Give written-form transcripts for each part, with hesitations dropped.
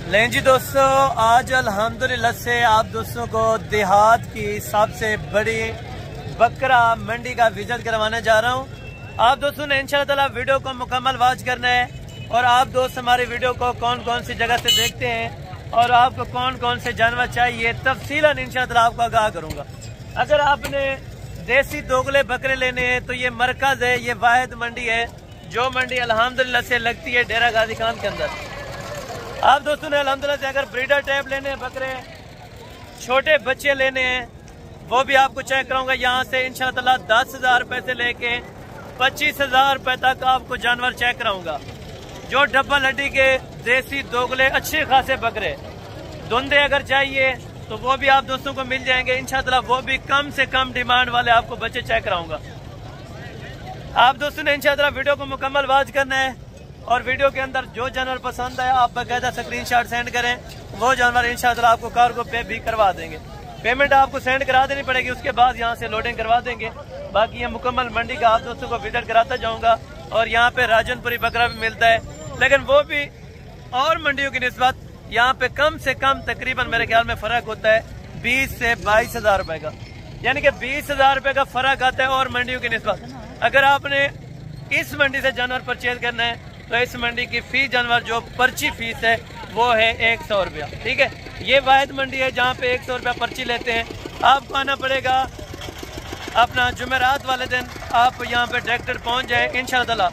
लें जी दोस्तों, आज अल्हम्दुलिल्लाह से आप दोस्तों को देहात की सबसे बड़ी बकरा मंडी का विजिट करवाने जा रहा हूँ। आप दोस्तों ने इंशाअल्लाह वीडियो को मुकम्मल वॉच करना है और आप दोस्त हमारी वीडियो को कौन कौन सी जगह से देखते हैं और आपको कौन कौन से जानवर चाहिए तफसीलन इंशाअल्लाह आपको आगाह करूँगा। अगर आपने देसी दोगले बकरे लेने हैं तो ये मरकज है, ये वाहिद मंडी है जो मंडी अल्हम्दुलिल्लाह से लगती है डेरा गाजी खान के अंदर। आप दोस्तों ने अल्हम्दुलिल्लाह से अगर ब्रीडर टाइप लेने हैं बकरे, छोटे बच्चे लेने हैं, वो भी आपको चेक कराऊंगा। यहाँ से इंशाअल्लाह 10,000 रुपए से लेके 25,000 रुपए तक आपको जानवर चेक कराऊंगा। जो डबल हड्डी के देसी दोगले अच्छे खासे बकरे धुंधे अगर चाहिए तो वो भी आप दोस्तों को मिल जाएंगे इंशाअल्लाह। वो भी कम से कम डिमांड वाले आपको बच्चे चेक कराऊंगा। आप दोस्तों ने इंशाअल्लाह वीडियो को मुकम्मल वॉच करना है और वीडियो के अंदर जो जानवर पसंद है आप बाकायदा स्क्रीनशॉट सेंड करें, वो जानवर इंशाअल्लाह आपको कार्गो पे भी करवा देंगे। पेमेंट आपको सेंड करा देनी पड़ेगी, उसके बाद यहाँ से लोडिंग करवा देंगे। बाकी ये मुकम्मल मंडी का आप दोस्तों को विजिट कराता जाऊँगा। और यहाँ पे राजनपुरी बकरा भी मिलता है, लेकिन वो भी और मंडियों की निस्बत यहाँ पे कम से कम तकरीबन मेरे ख्याल में फ़र्क होता है 20 से 22,000 रुपए का, यानी कि 20,000 रुपए का फ़र्क आता है और मंडियों की निस्बत। अगर आपने इस मंडी से जानवर परचेज करना है तो इस मंडी की फीस जानवर जो पर्ची फीस है वो है 100 रुपया। ठीक है, ये वाहिद मंडी है जहाँ पे 100 रुपया पर्ची लेते हैं। आपको आना पड़ेगा अपना जुमेरात वाले दिन, आप यहाँ पे डायरेक्टर पहुँच जाए इंशाअल्लाह।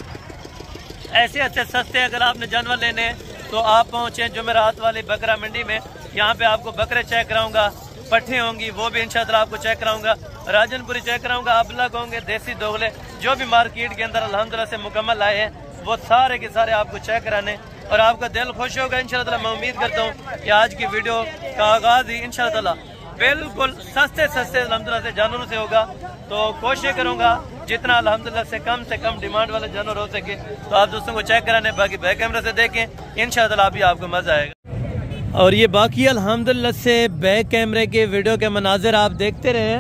ऐसे अच्छे सस्ते अगर आपने जानवर लेने हैं तो आप पहुँचे जुमेरात वाली बकरा मंडी में। यहाँ पे आपको बकरे चेक कराऊंगा, पट्ठे होंगी वो भी इंशाअल्लाह आपको चेक कराऊंगा, राजनपुरी चेक कराऊंगा, अबलग होंगे, देसी दोगले जो भी मार्केट के अंदर अल्हम्दुलिल्लाह से मुकम्मल आए हैं वो सारे के सारे आपको चेक कराने और आपका दिल खुश होगा इंशाअल्लाह। मैं उम्मीद करता हूँ कि आज की वीडियो का आगाज ही इंशाअल्लाह बिल्कुल सस्ते सस्ते अल्हम्दुलिल्लाह से जानवरों से होगा। तो कोशिश करूँगा जितना अल्हम्दुलिल्लाह से कम डिमांड वाले जानवर हो सके तो आप दोस्तों को चेक कराने, बाकी बैक कैमरे से देखें इंशाअल्लाह भी आपको मजा आएगा। और ये बाकी अल्हम्दुलिल्लाह से बैक कैमरे के वीडियो के मनाजिर आप देखते रहे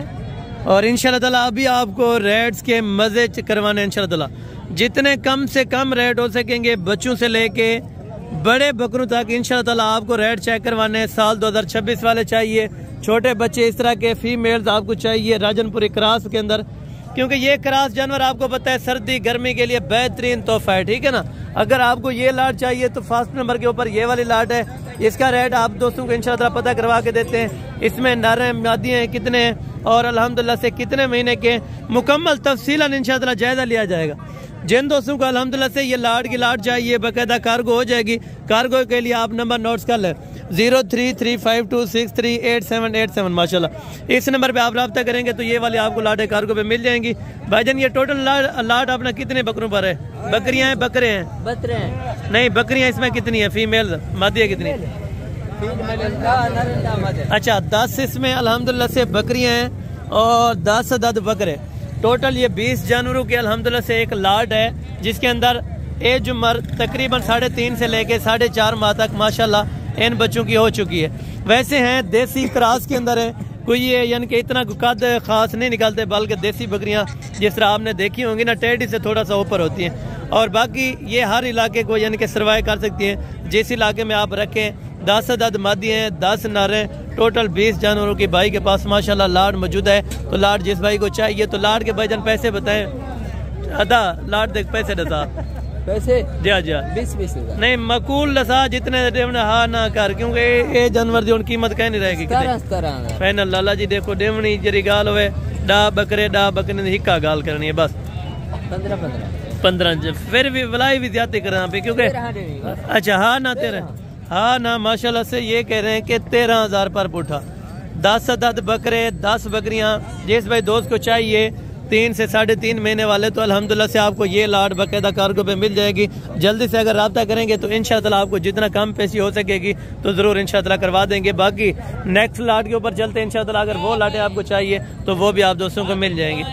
और इंशाअल्लाह अभी आपको रेट्स के मजे करवाने इंशाअल्लाह। जितने कम से कम रेट हो सकेंगे बच्चों से लेके बड़े बकरों तक इंशाअल्लाह आपको रेट चेक करवाने। साल 2026 वाले चाहिए, छोटे बच्चे इस तरह के फीमेल्स आपको चाहिए राजनपुरी क्रॉस के अंदर, क्योंकि ये क्रॉस जानवर आपको पता है सर्दी गर्मी के लिए बेहतरीन तोहफा है। ठीक है ना, अगर आपको ये लाट चाहिए तो फर्स्ट नंबर के ऊपर ये वाली लाट है। इसका रेट आप दोस्तों को इंशाअल्लाह पता करवा के देते हैं। इसमें नर मादियाँ हैं कितने हैं और अल्हम्दुलिल्लाह से कितने महीने के मुकम्मल तफसीलन इंशाअल्लाह जायजा लिया जाएगा। जिन दोस्तों को अल्हम्दुलिल्लाह से ये लाट की लाट चाहिए बाकायदा कार्गो हो जाएगी। कार्गो के लिए आप नंबर नोट्स कर लें 033526388787 माशाल्लाह। इस नंबर पे आप रब्ता करेंगे तो ये वाली आपको लाटें कार्गो पे मिल जाएंगी। भाईजान ये टोटल लाट अपना कितने बकरों पर है? बकरियां हैं बकरे हैं? बकरे हैं। नहीं बकरियां इसमें कितनी है? फीमेल मादिया कितनी है? अच्छा 10 इसमें अल्हम्दुलिल्लाह से बकरियां हैं और 10 अदद बकरे। टोटल ये 20 जानवरों के अल्हम्दुलिल्लाह से एक लाट है जिसके अंदर एज उम्र तकरीबन 3.5 से लेके 4.5 माह तक माशाल्लाह इन बच्चों की हो चुकी है। वैसे हैं देसी क्रॉस के अंदर है, कोई ये यानी कि इतना कद खास नहीं निकलते, बल्कि देसी बकरियां जिस तरह आपने देखी होंगी ना टेढ़ी से थोड़ा सा ऊपर होती हैं। और बाकी ये हर इलाके को यानी कि सर्वाइव कर सकती हैं। जिस इलाके में आप रखें 10 अदद मादी हैं, 10 नारे, टोटल 20 जानवरों की भाई के पास माशाल्लाह लाट मौजूद है। तो लाट जिस भाई को चाहिए तो लाट के भाईजान पैसे बताएं। अदा लाट देख पैसे दसा पैसे जी 20 नहीं मकूल लसा जितने हाँ ना कर, क्योंकि ये जानवर की कीमत कह नहीं रहेगी। फाइनल लाला जी देखो डेवनी जरी गाल हुए डा बकरे हिक्का गाल करनी है बस 15 फिर भी वलाई भी ज्यादा करना पे क्योंकि अच्छा हाँ ना तेरा हाँ ना माशाल्लाह से ये कह रहे हैं कि 13,000 पर पुठा 10 अदद बकरे 10 बकरियां जिस भाई दोस्त को चाहिए 3 से 3.5 महीने वाले तो अल्हम्दुलिल्लाह से आपको ये लाट बाकायदा कार्गो पे मिल जाएगी। जल्दी से अगर रब्ता करेंगे तो इंशाअल्लाह आपको जितना कम पैसे हो सकेगी तो ज़रूर इंशाअल्लाह करवा देंगे। बाकी नेक्स्ट लाट के ऊपर चलते हैं इंशाअल्लाह। अगर वो लाटें आपको चाहिए तो वो भी आप दोस्तों को मिल जाएंगी।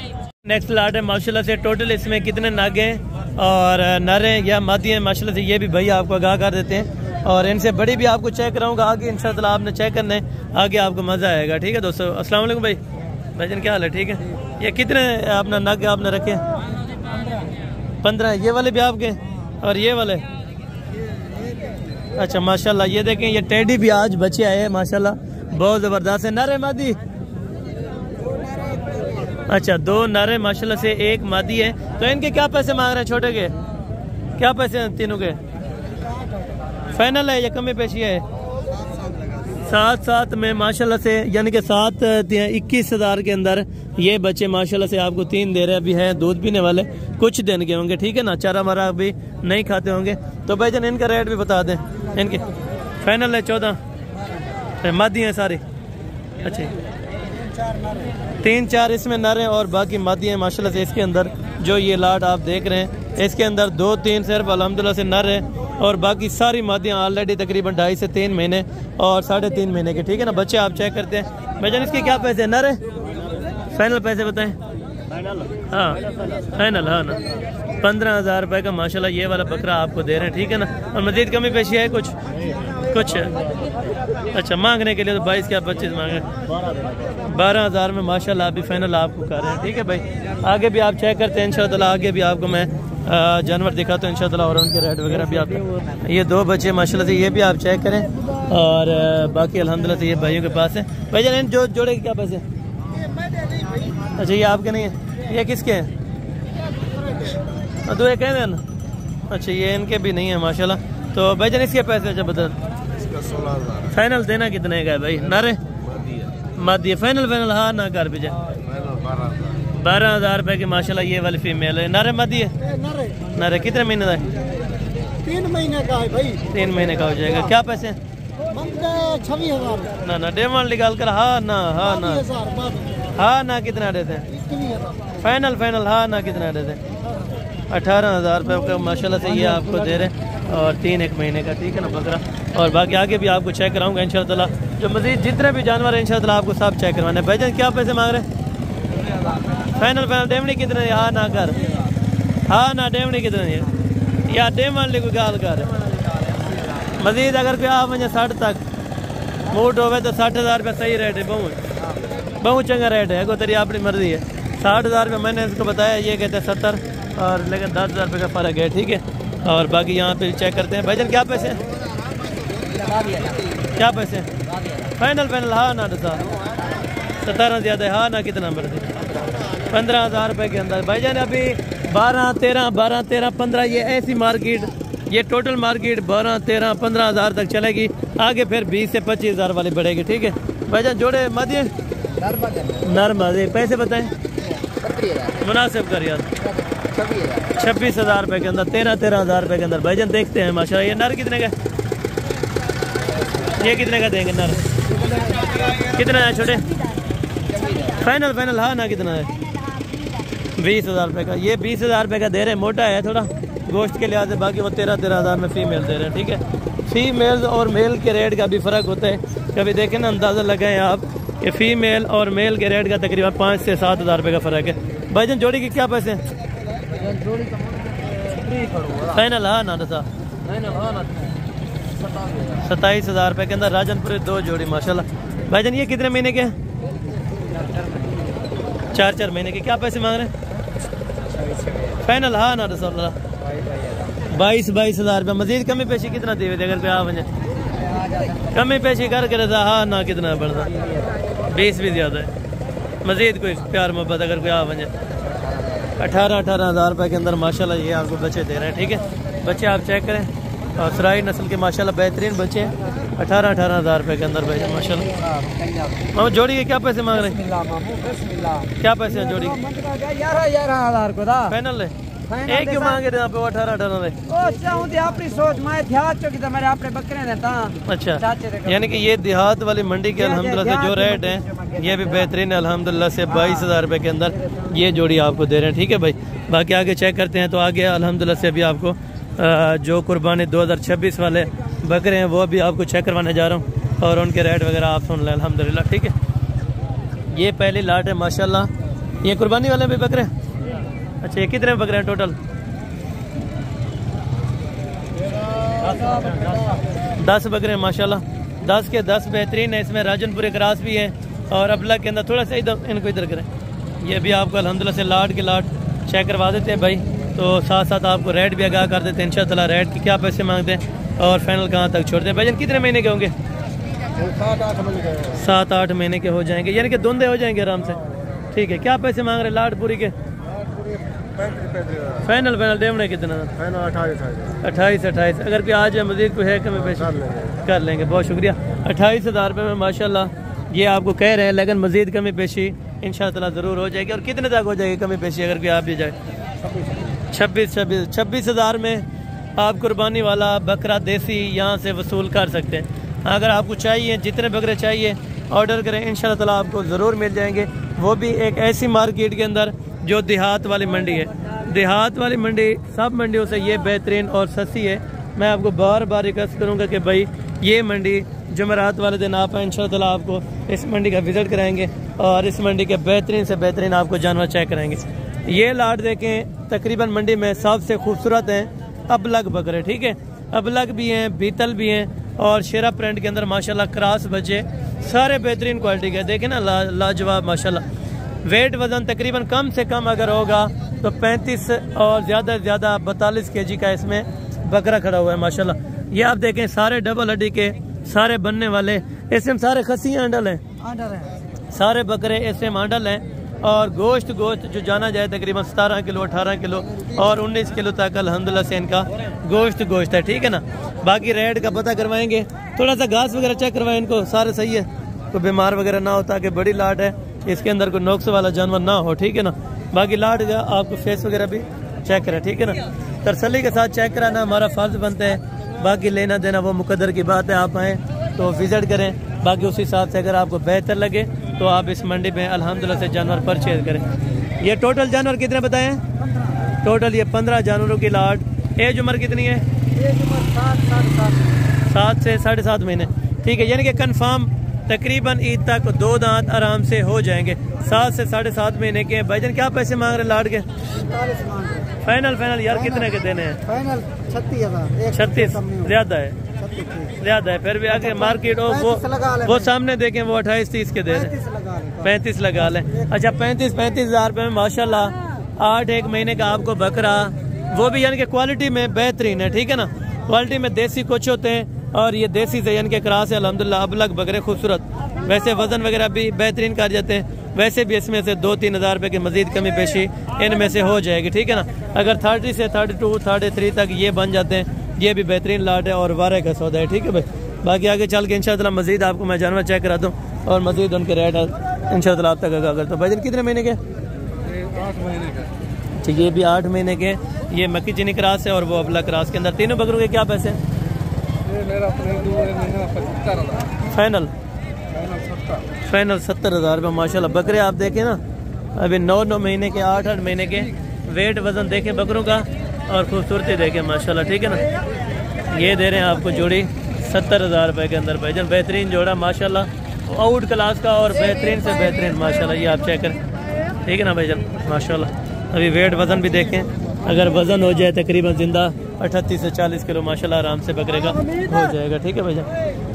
नेक्स्ट लाट है माशाल्लाह से टोटल इसमें कितने नागे हैं और नरे या मादी हैं माशाल्लाह से ये भी भैया आपको आगाह कर देते हैं। और इनसे बड़ी भी आपको चेक कराऊंगा आगे इंशाअल्लाह। आपने चेक करना है आगे, आपको मज़ा आएगा। ठीक है दोस्तों, अस्सलाम वालेकुम भाई। भाईजान क्या हाल है? ठीक है। ये कितने अपना नग आपने रखे? 15। ये वाले भी आपके और ये वाले अच्छा माशाल्लाह, ये देखें ये टेडी भी आज बच्चे आए हैं माशाल्लाह, बहुत जबरदस्त है। नर मादी? अच्छा, 2 नर माशाल्लाह से, 1 मादी है। तो इनके क्या पैसे मांग रहे हैं छोटे के? क्या पैसे हैं तीनों के? फाइनल है या कमी पेशी है? 7 में माशाल्लाह से, यानी कि 21,000 के अंदर ये बच्चे माशाल्लाह से आपको 3 दे रहे अभी हैं, दूध पीने वाले, कुछ दिन के होंगे, ठीक है ना, चारा मारा भी नहीं खाते होंगे। तो भाईजान इनका रेट भी बता दें। इनके फाइनल है 14, मादी हैं सारी। अच्छा, 3-4 इसमें नर हैं और बाकी मादी हैं माशाल्लाह से। इसके अंदर जो ये लाट आप देख रहे हैं, इसके अंदर 2-3 सिर्फ अल्हम्दुलिल्लाह से नर है और बाकी सारी मादियाँ ऑलरेडी तकरीबन 2.5 से 3 महीने और 3.5 महीने के, ठीक है ना। बच्चे आप चेक करते हैं। भाईजान इसके क्या पैसे? नर है? फाइनल पैसे बताएं। हाँ फाइनल, हाँ ना, 15,000 रुपये का माशाल्लाह ये वाला बकरा आपको दे रहे हैं, ठीक है ना। और मजीद कमी पेशी है कुछ? अच्छा, मांगने के लिए तो 22 क्या 25 मांगे, 12,000 में माशाल्लाह अभी फाइनल आपको कर रहे हैं, ठीक है भाई। आगे भी आप चेक करते हैं इंशाअल्लाह, आगे भी आपको मैं जानवर दिखाता हूँ इंशाअल्लाह और उनके रेट वगैरह भी आप। ये 2 बच्चे माशाल्लाह से, ये भी आप चेक करें। और बाकी अल्हम्दुलिल्लाह से ये भाइयों के पास है। भाईजान इन जो जोड़े के क्या पैसे? अच्छा, ये आपके नहीं है, ये किसके हैं? तो ये कह दें ना। अच्छा, ये इनके भी नहीं है माशाल्लाह। तो भाईजान इसके पैसे जब बता, 16,000 फाइनल देना कितने का है भाई? नारे मादी फाइनल हाँ ना कर भी जाए। 12,000 रुपए की माशाल्लाह ये वाली फीमेल है। नारे मादी है? नारे कितने महीने का है? 3 महीने का है भाई। 3 महीने का हो जाएगा। क्या पैसे? 26,000 ना डिमांड निकाल कर हाँ ना कितना देते हैं? फाइनल हाँ ना कितना देते हैं? 18,000 रुपये का माशाल्लाह से ये आपको दे रहे हैं और 3-1 महीने का, ठीक है ना बकरा। और बाकी आगे भी आपको चेक कराऊंगा इंशाअल्लाह। जो मजीद जितने भी जानवर हैं इंशाअल्लाह आपको सब चेक करवाने। भाईजान क्या पैसे मांग रहे हैं? फाइनल डेमनी कितने? हाँ ना कर, हाँ ना डेमनी कितने है या डेमन कोई गाल कर। मजीद अगर कोई आ वजे 60 तक मूड हो तो 60,000 रुपये सही रेट है, बहुत चंगा रेट है। को तेरी अपनी मर्जी है। 60,000 रुपये मैंने इसको बताया, ये कहते हैं 70 और लेकिन 10,000 रुपये का फ़र्क है, ठीक है। और बाकी यहाँ पे चेक करते हैं। भाईजान क्या पैसे हैं? क्या पैसे? फाइनल हाँ ना 17 ज़्यादा है, हाँ ना कितना मर्जी? 15,000 रुपये के अंदर। भाईजान अभी 12-13 15 ये ऐसी मार्केट, ये टोटल मार्केट 12-13-15,000 तक चलेगी। आगे फिर 20 से 25,000 वाली बढ़ेगी, ठीक है। भाईजान जोड़े मादिए नर मादी पैसे बताएं, मुनासिब कर यार। 26,000 रुपये के अंदर, 13,000 रुपये के अंदर। भाईजान देखते हैं माशाल्लाह। ये नर कितने का? ये कितने का देंगे नर? कितना है छोटे? फाइनल हाँ ना कितना है? 20,000 रुपये का। ये 20,000 रुपये का दे रहे हैं, मोटा है थोड़ा गोश्त के लिहाज से। बाकी वो 13,000 में फीमेल दे रहे हैं, ठीक है। फीमेल और मेल के रेट का भी फ़र्क होता है। कभी देखें ना, अंदाज़ा लगाएं आप कि फ़ीमेल और मेल के रेट का तकरीबन 5 से 7,000 रुपये का फ़र्क है। भाईजान जोड़ी के क्या पैसे हैं? फाइनल हाँ ना 27,000 रुपये के अंदर राजनपुर 2 जोड़ी माशाल्लाह। भाईजान ये कितने महीने के हैं? 4 महीने के। क्या पैसे मांग रहे हैं? फाइनल हाँ ना 22,000 रुपये। मजीद कमी पेशी कितना दी अगर कोई आ वजे? कमी पेशी करके रहा हाँ ना कितना बढ़ता? 20 भी ज़्यादा है। मजीद कोई प्यार मोहब्बत अगर कोई आ वजे? 18,000 रुपये के अंदर माशाल्लाह ये आपको बच्चे दे रहे हैं, ठीक है। बच्चे आप चेक करें और सराई नस्ल के माशाल्लाह बेहतरीन बच्चे हैं। 18,000 रुपये के अंदर भाई माशाल्लाह। मामा जोड़ी के क्या पैसे मांग रहे हैं? क्या पैसे हैं जोड़ी? 11,000 को था फाइनल है। एक क्यों मांगे थे आप? 18 अपनी सोच मैं देहात चौकी था, मेरे अपने बकरे देता। अच्छा, यानी कि ये देहात वाली मंडी के अल्हम्दुलिल्लाह से जो रेट है ये भी बेहतरीन है अल्हम्दुलिल्लाह से। 22,000 रुपये के अंदर ये जोड़ी आपको दे रहे हैं, ठीक है भाई। बाकी आगे चेक करते हैं। तो आगे अल्हम्दुलिल्लाह से अभी आपको जो कुर्बानी 2026 वाले बकरे हैं वो भी आपको चेक करवाने जा रहा हूँ और उनके रेट वगैरह आप सुन लें अल्हम्दुलिल्लाह, ठीक है। ये पहली लाट है माशाल्लाह। ये कुर्बानी वाले भी बकरे? अच्छा, ये कितने बकरे हैं टोटल? 10 बकरे हैं माशाल्लाह। 10 के 10 बेहतरीन है। इसमें राजनपुरी क्रास भी है और अबला के अंदर थोड़ा सा इनको इधर करें। ये भी आपको अल्हम्दुलिल्लाह से लाट के लाट चेक करवा देते हैं भाई। तो साथ साथ आपको रेट भी आगाह कर देते हैं इंशाअल्लाह, रेट के क्या पैसे मांगते हैं और फाइनल कहाँ तक छोड़ते हैं भाईजान? कितने महीने के होंगे? 7-8 महीने के हो जाएंगे, यानी कि धुंधे हो जाएंगे आराम से। ठीक है, क्या पैसे मांग रहे लाट पूरी के? फाइनल डेवने कितना? 28। अगर कोई आज मजीद कोई है कमी पेशी कर लेंगे। बहुत शुक्रिया। 28,000 रुपये में माशाल्लाह ये आपको कह रहे हैं, लेकिन मजीद कमी पेशी इंशाअल्लाह ज़रूर हो जाएगी। और कितने तक हो जाएगी कमी पेशी अगर कोई आप भी जाए? 26,000 में आप कुर्बानी वाला बकरा देसी यहाँ से वसूल कर सकते हैं। अगर आपको चाहिए, जितने बकरे चाहिए ऑर्डर करें, इंशाअल्लाह ताला आपको ज़रूर मिल जाएंगे। वो भी एक ऐसी मार्केट के अंदर जो देहात वाली मंडी है। देहात वाली मंडी सब मंडियों से ये बेहतरीन और सस्ती है। मैं आपको बार बार रिक्वेस्ट करूँगा कि भाई ये मंडी जुमेरात वाले दिन आप इंशाअल्लाह ताला आपको इस मंडी का विज़िट कराएंगे और इस मंडी के बेहतरीन से बेहतरीन आपको जानवर चेक कराएंगे। ये लाट देखें, तकरीबन मंडी में सबसे खूबसूरत हैं अबलग बकरे। ठीक है, अबलग भी हैं, बीतल भी हैं और शेरा प्रिंट के अंदर माशाल्लाह क्रॉस बचे, सारे बेहतरीन क्वालिटी के। देखें ना, लाजवाब माशाल्लाह। वेट वज़न तकरीबन कम से कम अगर होगा तो 35 और ज़्यादा से ज़्यादा 42 kg का इसमें बकरा खड़ा हुआ है माशाल्लाह। ये आप देखें, सारे डबल हड्डी के, सारे बनने वाले, इसमें सारे खसी आंडल हैं, सारे बकरे इसमें आंडल हैं। और गोश्त जो जाना जाए तकरीबन 17 किलो 18 किलो और 19 किलो तक अल्हम्दुलिल्लाह से इनका गोश्त है। ठीक है ना। बाकी रेट का पता करवाएंगे, थोड़ा सा घास वगैरह चेक करवाएं इनको, सारे सही है, कोई बीमार वगैरह ना हो, ताकि बड़ी लाट है इसके अंदर कोई नुक्स वाला जानवर ना हो। ठीक है ना। बाकी लाट का आपको फेस वगैरह भी चेक करें। ठीक है ना, तसल्ली के साथ चेक कराना हमारा फर्ज बनता है। बाकी लेना देना वो मुकद्दर की बात है, आप आएँ तो विजिट करें। बाकी उस हिसाब से अगर आपको बेहतर लगे तो आप इस मंडी में अल्हम्दुलिल्लाह से जानवर परचेज करें। ये टोटल जानवर कितने बताएं? टोटल ये 15 जानवरों की लाट। एज उम्र कितनी है? 7 से 7.5 महीने। ठीक है, यानी कि कंफर्म तकरीबन ईद तक 2 दांत आराम से हो जाएंगे। 7 से 7.5 महीने के। भाईजान क्या पैसे मांग रहे लाट के? फाइनल यार कितने के देने हैं? 36 ज़्यादा है फिर भी आगे मार्केट हो वो सामने देखें, वो 28-30 के दे रहे हैं। 35 लगा लें। अच्छा, 35,000 रुपये में माशाल्लाह 8 महीने का आपको बकरा, वो भी यानी कि क्वालिटी में बेहतरीन है। ठीक है ना, क्वालिटी में देसी कुछ होते हैं और ये देसी से यानी कि क्रॉस है अल्हम्दुलिल्लाह। अबलग बकरे खूबसूरत, वैसे वजन वगैरह भी बेहतरीन कर जाते हैं। वैसे भी इसमें से 2-3 हज़ार रुपये की मजीद कमी पेशी इनमें से हो जाएगी। ठीक है ना। अगर 30 से 32 33 तक ये बन जाते हैं, ये भी बेहतरीन लाट है और वारे का सौदा है। ठीक है भाई, बाकी आगे चल के इंशाअल्लाह मजीद आपको मैं जानवर चेक करा दूँ और मजीद उनके रेट इंशाअल्लाह आप तक आगा करता हूँ। भाईजान कितने महीने के? 8 महीने का। ठीक है, ये भी 8 महीने के। ये मक्की चीनी क्रॉस है और वो अबला क्रॉस के अंदर। तीनों बकरों के क्या पैसे हैं? फाइनल 70,000 रुपये माशाल्लाह। बकरे आप देखें ना, अभी 9 महीने के, 8 महीने के। वेट वजन देखें बकरों का और खूबसूरती देखें माशाल्लाह। ठीक है ना। ये दे रहे हैं आपको जोड़ी 70,000 रुपये के अंदर। भाईजान बेहतरीन जोड़ा माशाल्लाह, आउट क्लास का और बेहतरीन से बेहतरीन माशाल्लाह। ये आप चेक करें। ठीक है ना भाईजान माशाल्लाह। अभी वेट वजन भी देखें, अगर वजन हो जाए तकरीबन जिंदा 38 से 40 किलो माशाल्लाह आराम से बकरे का हो जाएगा। ठीक है भाईजान।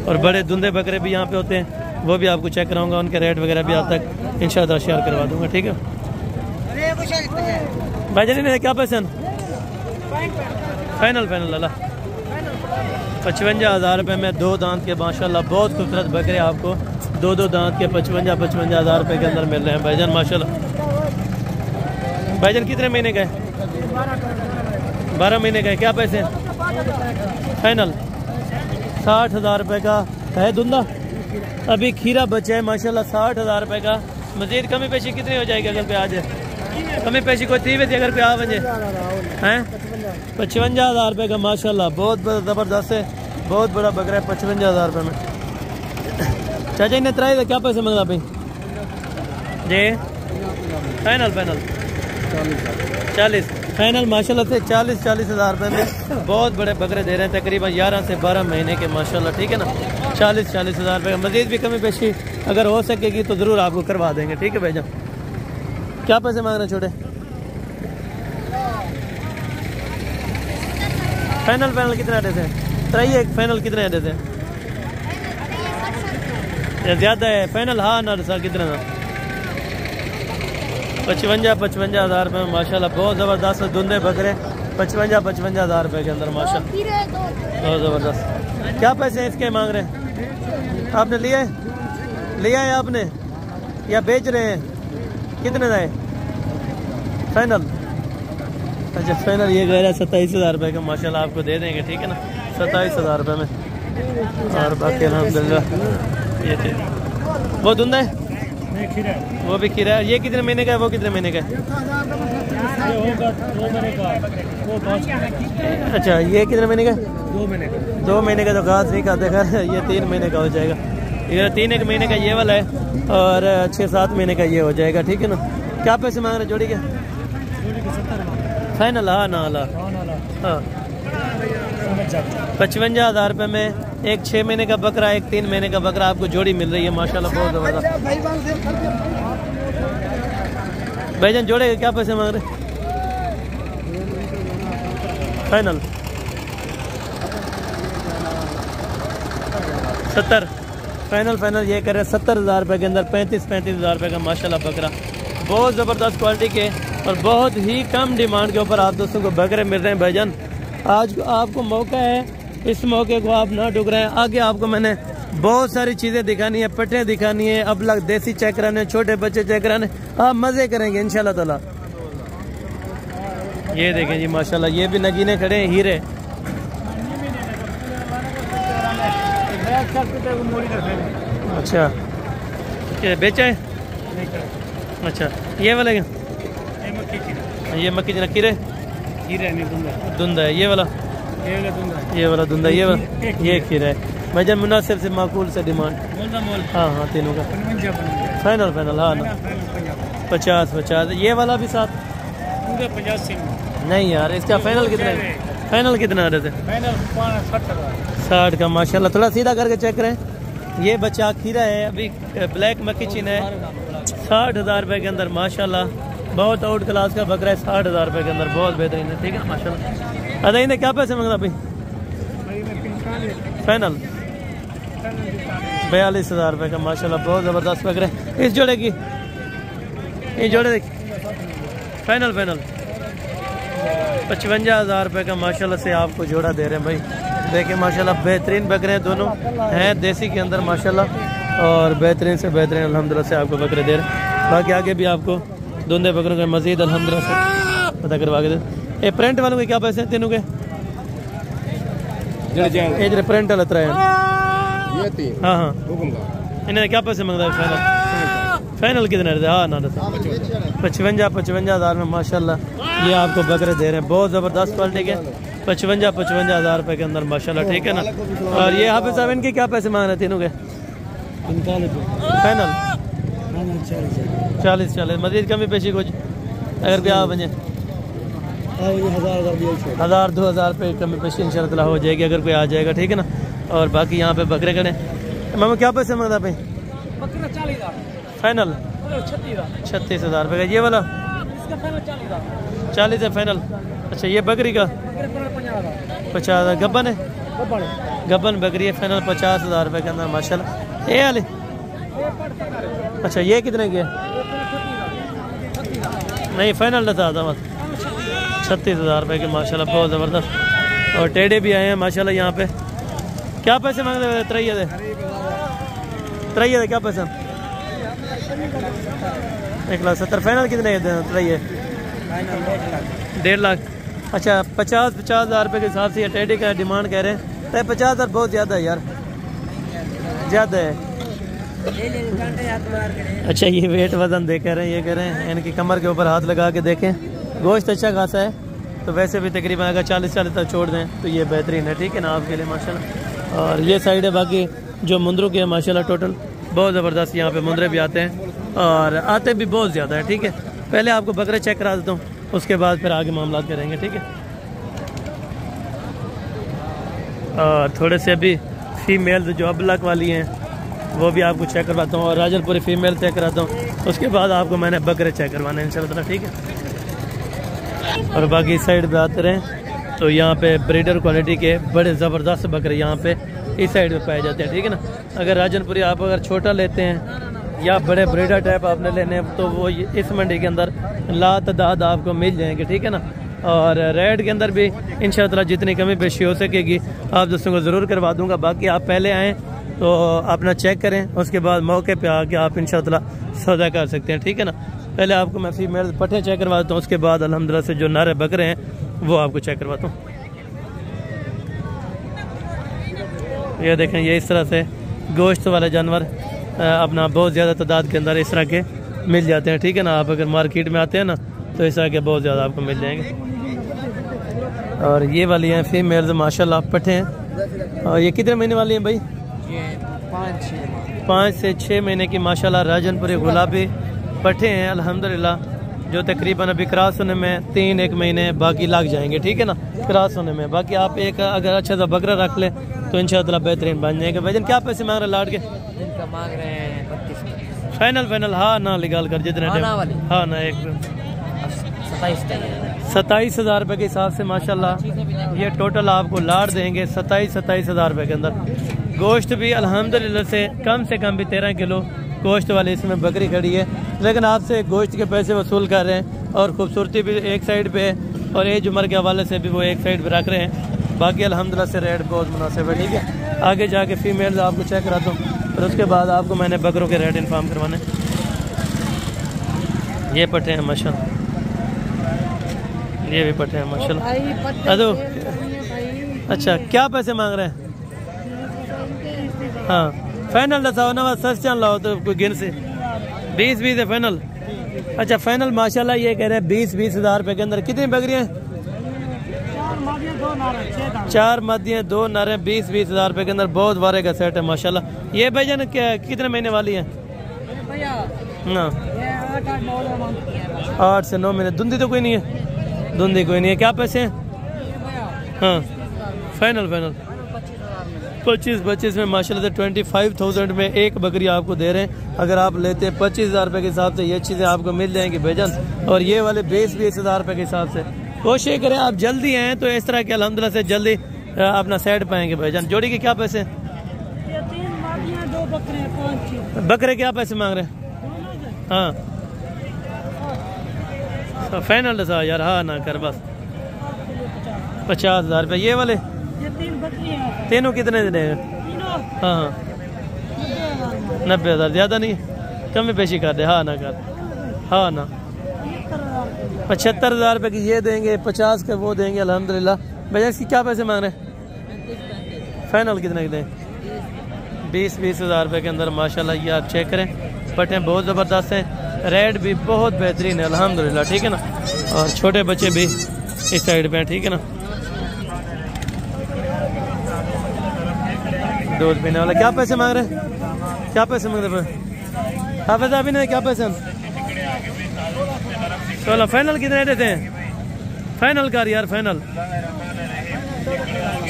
और बड़े धुंधे बकरे भी यहाँ पे होते हैं, वो भी आपको चेक कराऊंगा, उनके रेट वगैरह भी आप तक इंशाअल्लाह शेयर करवा दूंगा। ठीक है भाईजान, इन्हें क्या पैसे? फाइनल अल्लाह 55,000 रुपये में 2 दांत के माशाल्लाह बहुत खूबसूरत बकरे आपको 2 दांत के 55,000 रुपये के अंदर मिल रहे हैं भाईजान माशाल्लाह। भाईजान कितने महीने का है? 12 महीने का है। क्या पैसे? फाइनल 60,000 रुपये का है धुंधा। अभी खीरा बचा है माशाल्लाह 60,000 रुपये का। मजीद कमी पेशी कितनी हो जाएगी अगर कोई आ जाए? कमी पेशी कोई थी वैसे अगर कोई आ बजे हैं? 55,000 रुपये का माशाल्लाह बहुत ज़बरदस्त है, बहुत बड़ा बकरा है। 55,000 रुपये में। चाचा इन्हें त्राई क्या पैसे मंगला भाई जी? फाइनल 40 फाइनल माशाल्लाह से 40,000 रुपये में बहुत बड़े बकरे दे रहे हैं तकरीबन 11 से 12 महीने के माशाल्लाह। ठीक है ना। 40,000 रुपये का। मजीद भी कमी पेशी अगर हो सकेगी तो ज़रूर आपको करवा देंगे। ठीक है भाईजान। क्या पैसे मांग रहे हैं छोटे? फाइनल कितना देते हैं? त्राई फाइनल कितने देते हैं? ज़्यादा है फाइनल? हाँ ना सर कितना ना? 55,000 रुपये में माशाल्लाह बहुत ज़बरदस्त धुंधे बकरे 55,000 रुपये के अंदर माशाल्लाह, बहुत ज़बरदस्त। क्या पैसे इसके मांग रहे हैं? आपने लिया है आपने या बेच रहे हैं? कितने दाए फाइनल? अच्छा फाइनल ये कह रहा है 27,000 रुपये का माशाल्लाह, आपको दे देंगे, ठीक है ना, 27,000 रुपये में। और बाकी अल्हम्दुलिल्लाह ये थे। वो धुंधा है, वो भी खीरा है। ये कितने महीने का है, वो कितने महीने का है? अच्छा ये कितने महीने का? 2 महीने का। 2 महीने का तो घास नहीं खाते खैर, ये 3 महीने का हो जाएगा। ये 3 महीने का ये वाला है और 6-7 महीने का ये हो जाएगा, ठीक है ना। क्या पैसे मांग रहे जोड़ी के? फाइनल? हाँ ना हाँ 55,000 रुपये में एक 6 महीने का बकरा, एक 3 महीने का बकरा आपको जोड़ी मिल रही है माशाल्लाह, बहुत ज़बरदस्त। भाईजान जोड़े के क्या पैसे मांग रहे? फाइनल 70? फाइनल ये कर रहे हैं 70,000 रुपये के अंदर, 35,000 रुपये का माशाल्लाह बकरा, बहुत ज़बरदस्त क्वालिटी के और बहुत ही कम डिमांड के ऊपर आप दोस्तों को बकरे मिल रहे हैं भाईजान। आज आपको मौका है, इस मौके को आप ना डुक रहे हैं। आगे आपको मैंने बहुत सारी चीज़ें दिखानी है, पट्टे दिखानी है, अब लग देसी चेक कराने, छोटे बच्चे चेक कराने, आप मज़े करेंगे इंशाल्लाह ताला। ये देखें जी माशाल्लाह, ये भी नगीने खड़े हैं, हीरे। अच्छा ये बेचा है? अच्छा ये वाला क्या? ये मक्की जना खीरे धुंधा है। ये वाला धुंधा, ये खीरा है भाईजान। मुनासिब से माकूल से डिमांड? हाँ तीनों का फाइनल हाँ ना 50। ये वाला भी साथ? 50 नहीं यार, इसका फाइनल कितना है? फाइनल कितना आ रहे थे? 60 का माशाल्लाह। थोड़ा सीधा करके चेक करें। ये बच्चा खीरा है, अभी ब्लैक मक्की चीन है, 60,000 रुपये के अंदर माशाल्लाह, बहुत आउट क्लास का बकरा है, 60,000 रुपये के अंदर, बहुत बेहतरीन है, ठीक है माशाल्लाह। अरे इन्हें क्या पैसे मांगना भाई? फाइनल 42,000 रुपये का माशाल्लाह, बहुत ज़बरदस्त बकरा है। इस जोड़े की, ये जोड़े देखिए, फाइनल 55,000 रुपये का माशाल्लाह से आपको जोड़ा दे रहे हैं भाई। देखिए माशाल्लाह बेहतरीन बकरे हैं, दोनों हैं देसी के अंदर माशाल्लाह, और बेहतरीन से बेहतरीन अल्हम्दुलिल्लाह से आपको बकरे दे रहे हैं। बाकी आगे भी आपको धुंधे बकरों के मजीद अल्हम्दुलिल्लाह से पता करवा के दे। ये प्रिंट वालों के क्या पैसे हैं तीनों के? ये प्रिंट वाला तरह है। हाँ इन्हें क्या पैसे मांगता है? फाइनल कितने रहते? हाँ ना 55,000 में माशाल्लाह ये आपको बकरे दे रहे हैं, बहुत ज़बरदस्त क्वालिटी के, 55,000 रुपये के अंदर माशाल्लाह, ठीक है ना। और ये हाफिज़ साहब इनके क्या पैसे मांग रहे हैं तीनों के? फाइनल 40 मजीद कमी पेशी कुछ अगर ब्याह बने 1,000-2,000 रुपये कमी पेशी इंशाल्लाह हो जाएगी अगर कोई आ जाएगा, ठीक है ना। और बाकी यहाँ पे बकरे खड़े। मामा क्या पैसे मांगता भाई? फाइनल 36,000 रुपये का। ये वाला 40 है फाइनल। अच्छा ये बकरी का 50,000 गब्बन है, गब्बन बकरी है, फाइनल 50,000 रुपये के अंदर माशाल्लाह। ये वाले अच्छा ये कितने की है? नहीं फाइनल बता था बस 36,000 रुपये के माशाल्लाह, बहुत ज़बरदस्त। और टेढ़े भी आए हैं माशाल्लाह यहाँ पे। क्या पैसे मांगते हुए? 53 क्या पैसा? 1,70,000। फाइनल कितने है? 1.5 लाख। अच्छा 50,000 रुपये के हिसाब से ये टेढ़े का डिमांड कह रहे हैं, तो 50,000 बहुत ज़्यादा है यार, ज़्यादा है। अच्छा ये वेट वजन देख रहे हैं, ये कह रहे हैं इनकी कमर के ऊपर हाथ लगा के देखें, गोश्त अच्छा खासा है, तो वैसे भी तकरीबन अगर 40 तक छोड़ दें तो ये बेहतरीन है, ठीक है ना, आपके लिए माशाल्लाह। और ये साइड है बाकी जो मुंदरों के है माशाल्लाह, टोटल बहुत ज़बरदस्त यहाँ पे मुंदरे भी आते हैं और आते भी बहुत ज़्यादा है, ठीक है। पहले आपको बकरे चेक करा देता हूँ, उसके बाद फिर आगे मामला करेंगे, ठीक है। और थोड़े से अभी फीमेल जो अबलक वाली हैं वो भी आपको चेक करवाता हूँ, और राजलपुरी फीमेल चेक कराता हूँ, उसके बाद आपको मैंने बकरे चेक करवाने हैं इंशाल्लाह, ठीक है। और बाकी इस साइड पे आते रहें तो यहाँ पे ब्रीडर क्वालिटी के बड़े ज़बरदस्त बकरे यहाँ पे इस साइड पे पाए जाते हैं, ठीक है ना। अगर राजनपुरी आप अगर छोटा लेते हैं या बड़े ब्रीडर टाइप आपने लेने हैं तो वो इस मंडी के अंदर लातादाद आपको मिल जाएंगे, ठीक है ना। और रेट के अंदर भी इंशाअल्लाह जितनी कमी पेशी हो सकेगी आप दोस्तों को ज़रूर करवा दूंगा। बाकी आप पहले आएँ तो अपना चेक करें, उसके बाद मौके पे आके आप इंशाअल्लाह सौदा कर सकते हैं, ठीक है ना। पहले आपको मैं फीमेल पट्टे चेक करवा देता हूँ, उसके बाद अल्हम्दुलिल्लाह से जो नर बकरे हैं वो आपको चेक करवाता हूँ। ये देखें, ये इस तरह से गोश्त वाले जानवर अपना बहुत ज़्यादा तादाद के अंदर इस तरह के मिल जाते हैं, ठीक है ना। आप अगर मार्केट में आते हैं ना तो इस तरह के बहुत ज़्यादा आपको मिल जाएंगे। और ये वाली हैं फीमेल्स माशाल्लाह पट्टे हैं। और ये कितने महीने वाली हैं भाई? 5 से 6 महीने की माशाल्लाह राजनपुरी गुलाबी पट्टे हैं अल्हम्दुलिल्लाह, जो तकरीबन अभी क्रॉस होने में 1 महीने बाकी लग जाएंगे, ठीक है ना, क्रॉस होने में। बाकी आप एक अगर अच्छा सा बकरा रख लें तो इंशाअल्लाह बेहतरीन बन जाएंगे। भाईजान क्या पैसे मांग रहे लाट के? इनका मांग रहे हैं 32। फाइनल हाँ ना निकाल कर जितने हाँ ना एक 27,000 रुपये के हिसाब से माशाल्लाह ये टोटल आपको लाट देंगे 27,000 रुपये के अंदर। गोश्त भी अल्हम्दुलिल्लाह से कम भी 13 किलो गोश्त वाली इसमें बकरी खड़ी है, लेकिन आपसे गोश्त के पैसे वसूल कर रहे हैं और खूबसूरती भी एक साइड पे और एज उम्र के हवाले से भी वो एक साइड पे रख रहे हैं। बाकी अल्हम्दुलिल्लाह से रेट बहुत मुनासिब है, ठीक है। आगे जाके फीमेल्स आपको चेक कराता हूँ और उसके बाद आपको मैंने बकरों के रेट इन्फॉर्म करवाने। ये पट्टे हैं माशाल्लाह, ये भी पट्टे हैं माशाल्लाह। अदो अच्छा क्या पैसे मांग रहे हैं? हाँ फाइनल बताओ ना, बस सच चल लाओ तो कोई गिन से 20 है फाइनल। अच्छा फाइनल माशाल्लाह ये कह रहे हैं 20 हज़ार रुपये के अंदर। कितनी बकरियाँ? 4 मदियाँ 2 नर 20 हज़ार रुपये के अंदर बहुत वारे का सेट है माशाल्लाह। ये भाईजान क्या कितने महीने वाली है? हाँ 8 से 9 महीने। धुंधी तो कोई नहीं है? धुंधी कोई नहीं है। क्या पैसे हैं? हाँ फाइनल 25 में माशाल्लाह से 25,000 में एक बकरी आपको दे रहे हैं। अगर आप लेते हैं 25,000 रुपये के हिसाब से ये चीज़ें आपको मिल जाएंगी भाईजान। और ये वाले 20 हज़ार रुपये के हिसाब से कोशिश करें आप जल्दी आएँ तो इस तरह के अल्हम्दुलिल्लाह से जल्दी अपना सेट पाएंगे भाईजान। जोड़ी के क्या पैसे? 2 बकरे क्या पैसे मांग रहे हैं? हाँ फाइनल था यार, हाँ ना कर बस 50,000 रुपये। ये वाले तीनों कितने देने हैं? हाँ 90,000 ज़्यादा नहीं, कमी पेशी कर दे। हाँ ना कर, हाँ ना 75,000 रुपये की ये देंगे, 50 के वो देंगे अल्हम्दुलिल्लाह। भैया इसकी क्या पैसे मांग रहे हैं? फाइनल कितने के दें? 20 हज़ार रुपये के अंदर माशाल्लाह ये आप चेक करें। पट्टे बहुत ज़बरदस्त हैं, रेट भी बहुत बेहतरीन है अल्हम्दुलिल्लाह, ठीक है ना। और छोटे बच्चे भी इस साइड पे हैं, ठीक है ना। दूध पीने वाला क्या पैसे मांग रहे हैं? क्या पैसे मांग रहे हैं? हाफिज़ अभी नहीं क्या पैसे? 16। फाइनल कितने देते हैं? फाइनल कर यार, फाइनल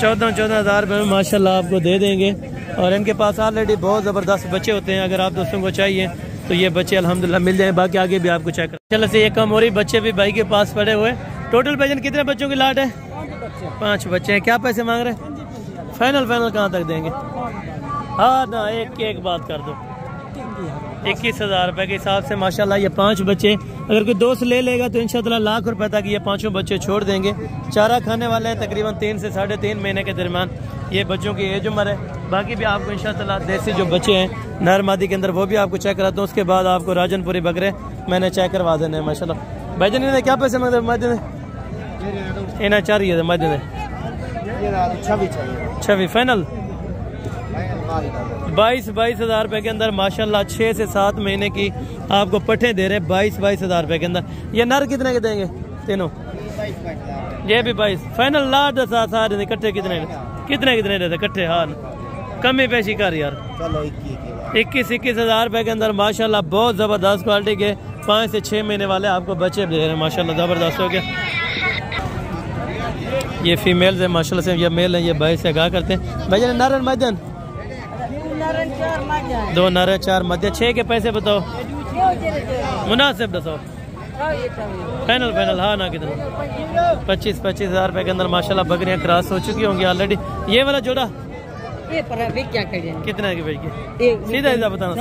14,000 रुपये में माशाल्लाह आपको दे देंगे। और इनके पास ऑलरेडी बहुत ज़बरदस्त बच्चे होते हैं, अगर आप दोस्तों को चाहिए तो ये बच्चे अल्हम्दुलिल्लाह मिल जाए। बाकी आगे भी आपको चेक चलो से ये कम हो रही बच्चे भी भाई के पास पड़े हुए। टोटल भाईजान कितने बच्चों की लाट है? 5 बच्चे हैं। क्या पैसे मांग रहे हैं? फाइनल कहाँ तक देंगे? हाँ ना एक बात कर दो, 21,000 रुपये के हिसाब से माशाल्लाह ये 5 बच्चे अगर कोई दोस्त ले लेगा तो इंशाअल्लाह लाख रुपए तक ये 5 बच्चे छोड़ देंगे। चारा खाने वाले हैं तकरीबन 3 से 3.5 महीने के दरमियान ये बच्चों की एज उम्र है। बाकी भी आपको इंशाअल्लाह देसी जो बच्चे हैं नर मादी के अंदर वो भी आपको चेक कराता हूँ। उसके बाद आपको राजनपुरी बकरे मैंने चेक करवा देने हैं माशाल्लाह। भाईजान इन्हें क्या पैसे मांगते? मध्य में इन्हें चाहिए मध्य में 26 फाइनल 22 हज़ार रुपये के अंदर माशाल्लाह 6 से 7 महीने की आपको पट्टे दे रहे हैं 22 हज़ार रुपये के अंदर। ये नर कितने के देंगे तीनों? ये भी 22 फाइनल लाट सारे इकट्ठे कितने देते इकट्ठे? हाँ कमी पेशी कर यार, 21 हज़ार रुपये के अंदर माशाल्लाह बहुत ज़बरदस्त क्वालिटी के 5 से 6 महीने वाले आपको बच्चे दे रहे हैं माशाल्लाह ज़बरदस्त हो गया। ये फीमेल्स है माशाल्लाह से, ये मेल है ये 22 से आगाह करते हैं। भाईजान नारन मदन 2 नर 4 मध्य 6 के पैसे बताओ मुनासिब बताओ। फाइनल हाँ ना कितना? 25 हज़ार रुपये के अंदर माशाल्लाह बकरियां क्रॉस हो चुकी होंगी ऑलरेडी। ये वाला जोड़ा कितना की बेचगी? सीधा बताना।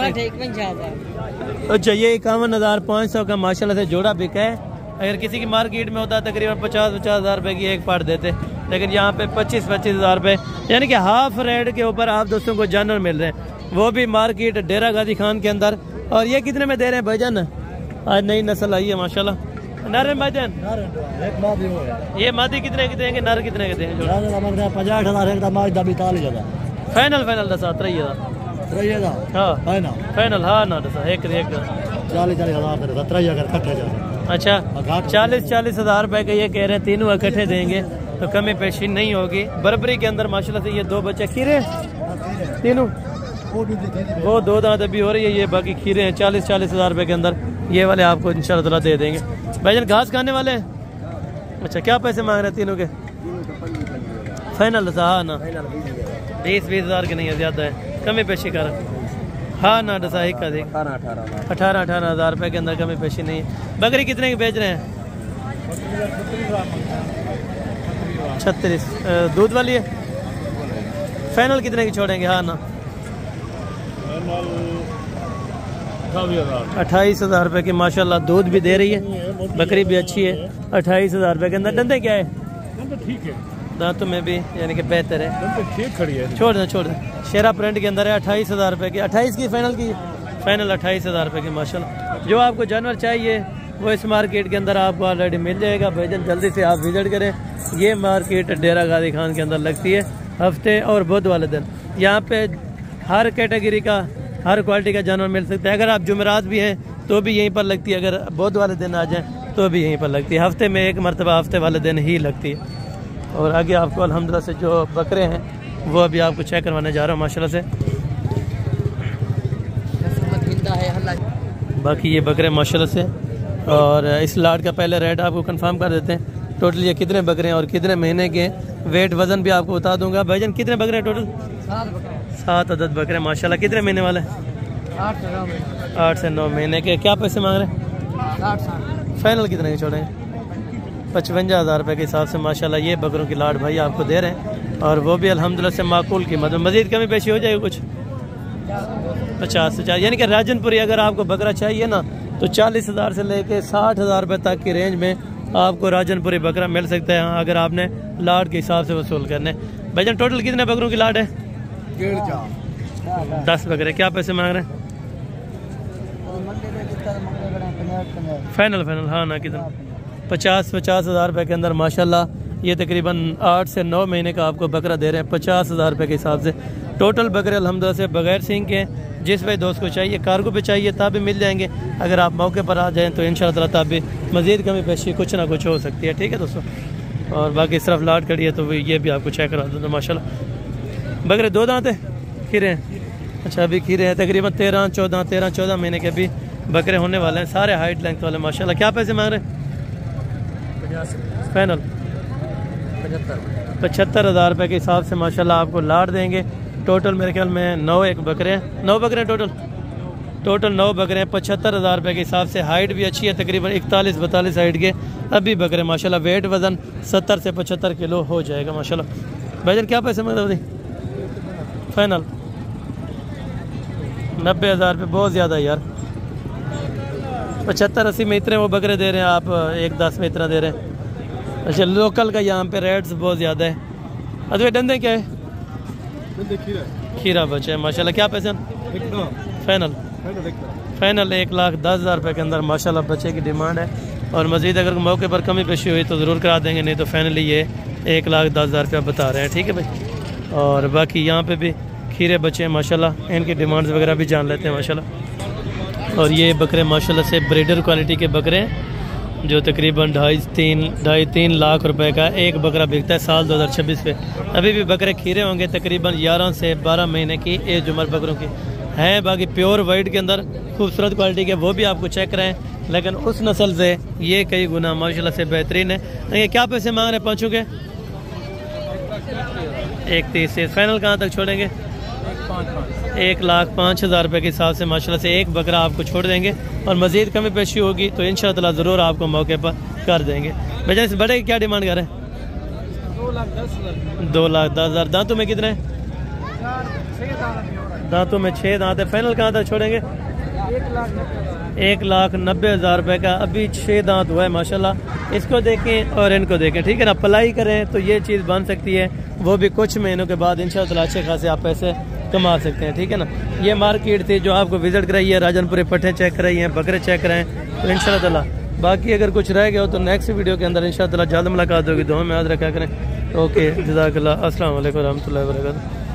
अच्छा ये 51,500 का माशाल्लाह से जोड़ा बिका है अगर किसी की मार्केट में होता तकरीबन 50-50 हज़ार रुपये की एक पार्ट देते, लेकिन यहाँ पे 25-25 हज़ार रुपये यानी कि हाफ रेट के ऊपर आप दोस्तों को जानवर मिल रहे हैं, वो भी मार्केट डेरा गाजी खान के अंदर। और ये कितने में दे रहे हैं भाईजान? आज नई नस्ल आई है माशाल्लाह। नर है भाईजान? ये मादी कितने के देंगे, नर कितने के देंगे? 50,000 फाइनल फाइनल दसा 3,000 हाँ फाइनल हाँ ना दसा एक 40,000 अच्छा 40-40 हज़ार रुपए के ये कह रहे हैं, तीनों इकट्ठे देंगे तो कमी पेशी नहीं होगी। बरबरी के अंदर माशाल्लाह से ये 2 बच्चे खीरे तीनों, वो 2 दांत अभी हो रही है, ये बाकी खीरे हैं। 40-40 हज़ार रुपए के अंदर ये वाले आपको इंशाल्लाह दे देंगे। भाईजान घास खाने वाले हैं? अच्छा क्या पैसे मांग रहे हैं तीनों के? फाइनल हाँ ना 20-20 हज़ार के नहीं है, ज़्यादा है, कमी पेशी कर हाँ ना दसा एक का देख 18-18 हज़ार रुपये के अंदर कमी पेशी नहीं है। बकरी कितने की बेच रहे हैं? 36 दूध वाली है। फाइनल कितने की छोड़ेंगे? हाँ ना 28 हज़ार रुपये की माशाल्लाह दूध भी दे रही है, बकरी भी अच्छी है। 28 हज़ार रुपये के अंदर। धंधे क्या है? ठीक है, दांतों में भी यानी कि बेहतर है, ठीक खड़ी है। छोड़ दें शेरा प्रिंट के अंदर है। 28 हज़ार रुपये की, 28 की फाइनल 28 हज़ार रुपये की माशाल्लाह। जो आपको जानवर चाहिए वो इस मार्केट के अंदर आपको ऑलरेडी मिल जाएगा। भाईजान जल्दी से आप विजिट करें। ये मार्केट डेरा गाजी खान के अंदर लगती है हफ्ते और बुध वाले दिन। यहाँ पे हर कैटेगरी का हर क्वालिटी का जानवर मिल सकता है। अगर आप जुमेरात भी हैं तो भी यहीं पर लगती है, अगर बुध वाले दिन आ जाएँ तो भी यहीं पर लगती है। हफ्ते में एक मरतबा हफ्ते वाले दिन ही लगती है। और आगे आपको अल्हम्दुलिल्लाह से जो बकरे हैं वो अभी आपको चेक करवाने जा रहा हूँ माशाल्लाह से। बाकी ये बकरे माशाल्लाह से, और इस लाट का पहले रेट आपको कंफर्म कर देते हैं। टोटल ये कितने बकरे हैं और कितने महीने के, वेट वज़न भी आपको बता दूंगा। भाईजान कितने बकरे हैं टोटल? 7 अदद बकरे माशाल्लाह। कितने महीने वाले? 8 से 9 महीने के। क्या पैसे मांग रहे हैं? फाइनल कितने के छोड़ेंगे? 55 हज़ार रुपये के हिसाब से माशाल्लाह ये बकरों की लाट भाई आपको दे रहे हैं, और वो भी अल्हम्दुलिल्लाह से माकूल कीमत में। मज़ीद कमी पेशी हो जाएगी कुछ 50 से 40, यानी कि राजनपुरी अगर आपको बकरा चाहिए ना तो 40 हज़ार से लेके 60 हज़ार रुपये तक की रेंज में आपको राजनपुरी बकरा मिल सकता है, अगर आपने लाट के हिसाब से वसूल करने। भाईजान टोटल कितने बकरों की लाट है? 10 बकरे। क्या पैसे मांग रहे हैं? फाइनल हाँ ना कितना? 50 हज़ार रुपये के अंदर माशाल्लाह ये तकरीबन 8 से 9 महीने का आपको बकरा दे रहे हैं 50 हज़ार रुपये के हिसाब से। टोटल बकरे अल्हम्दुलिल्लाह से बगैर सींग के। जिस भाई दोस्त को चाहिए कार्गो पे चाहिए तब भी मिल जाएंगे, अगर आप मौके पर आ जाएँ तो इंशाअल्लाह तब भी मज़ीद कमी पेशी कुछ ना कुछ हो सकती है। ठीक है दोस्तों, और बाकी सिर्फ लाट खड़ी है तो ये भी आपको चेक करा दूँ माशाल्लाह। बकरे 2 दांत है, खीरे हैं? अच्छा अभी खीरे हैं तकरीबन 13-14 महीने के भी बकरे होने वाले हैं, सारे हाइट लेंथ वाले माशाल्लाह। क्या पैसे मांग रहे हैं? फाइनल 75 हज़ार रुपये के हिसाब से माशाल्लाह आपको लाट देंगे। टोटल मेरे ख्याल में 9 एक बकरे हैं, 9 बकरे हैं टोटल 9 बकरे हैं 75 हज़ार रुपये के हिसाब से। हाइट भी अच्छी है, तकरीबन 41-42 हाइट के अभी बकरे माशाल्लाह। वेट वज़न 70 से 75 किलो हो जाएगा माशाल्लाह। भाईजान क्या पैसे मांग रहे? फाइनल 90 हज़ार रुपये, बहुत ज़्यादा यार। 75-80 में इतने वो बकरे दे रहे हैं आप, 1-10 में इतना दे रहे हैं। अच्छा लोकल का यहाँ पे रेट्स बहुत ज़्यादा है। अच्छा डंडे क्या है? खीरा बचा है माशाल्लाह। क्या पैसे? फाइनल 1,10,000 रुपये के अंदर माशाल्लाह बच्चे की डिमांड है, और मज़ीद अगर मौके पर कमी पेशी हुई तो ज़रूर करा देंगे, नहीं तो फाइनली ये 1,10,000 रुपया बता रहे हैं। ठीक है भाई, और बाकी यहाँ पे भी खीरे बच्चे हैं माशाल्लाह, इनकी डिमांड्स वगैरह भी जान लेते हैं माशाल्लाह। और ये बकरे माशाल्लाह से ब्रीडर क्वालिटी के बकरे हैं, जो तकरीबन 2.5-3 लाख रुपए का एक बकरा बिकता है साल 2026 पे। अभी भी बकरे खीरे होंगे, तकरीबन 11 से 12 महीने की एज उम्र बकरों की हैं। बाकी प्योर वाइट के अंदर खूबसूरत क्वालिटी के वो भी आपको चेक कराएं, लेकिन उस नस्ल से ये कई गुना माशाल्लाह से बेहतरीन है। ये क्या पैसे मांग रहे हैं पाँचों के? 1.30 से। फाइनल कहाँ तक छोड़ेंगे? 1,05,000 रुपये के हिसाब से माशाल्लाह से एक बकरा आपको छोड़ देंगे, और मज़ीद कमी पेशी होगी तो इंशाअल्लाह ज़रूर आपको मौके पर कर देंगे। भैया इस बड़े की क्या डिमांड कर रहे हैं? 2,10,000। दांतों में कितने? दांतों में 6 दांत है। फाइनल कहाँ तक छोड़ेंगे? 1,90,000 रुपए का। अभी 6 दांत हुआ है माशाल्लाह। इसको देखें और इनको देखें, ठीक है ना। पलाई करें तो ये चीज़ बन सकती है, वो भी कुछ महीनों के बाद इंशाल्लाह अच्छे खासे आप पैसे कमा सकते हैं, ठीक है ना। ये मार्केट थी जो आपको विजिट कराई है, राजनपुरे पट्टे चेक कराई हैं, बकरे चेक कराएं, तो इंशाल्लाह बाकी अगर कुछ रह गया हो तो नेक्स्ट वीडियो के अंदर इंशाल्लाह जल्द मुलाकात होगी। दुआ में याद रखा करें। ओके, जज़ाकल्लाह। अस्सलाम वालेकुम रहमतुल्लाहि व बरकातहू।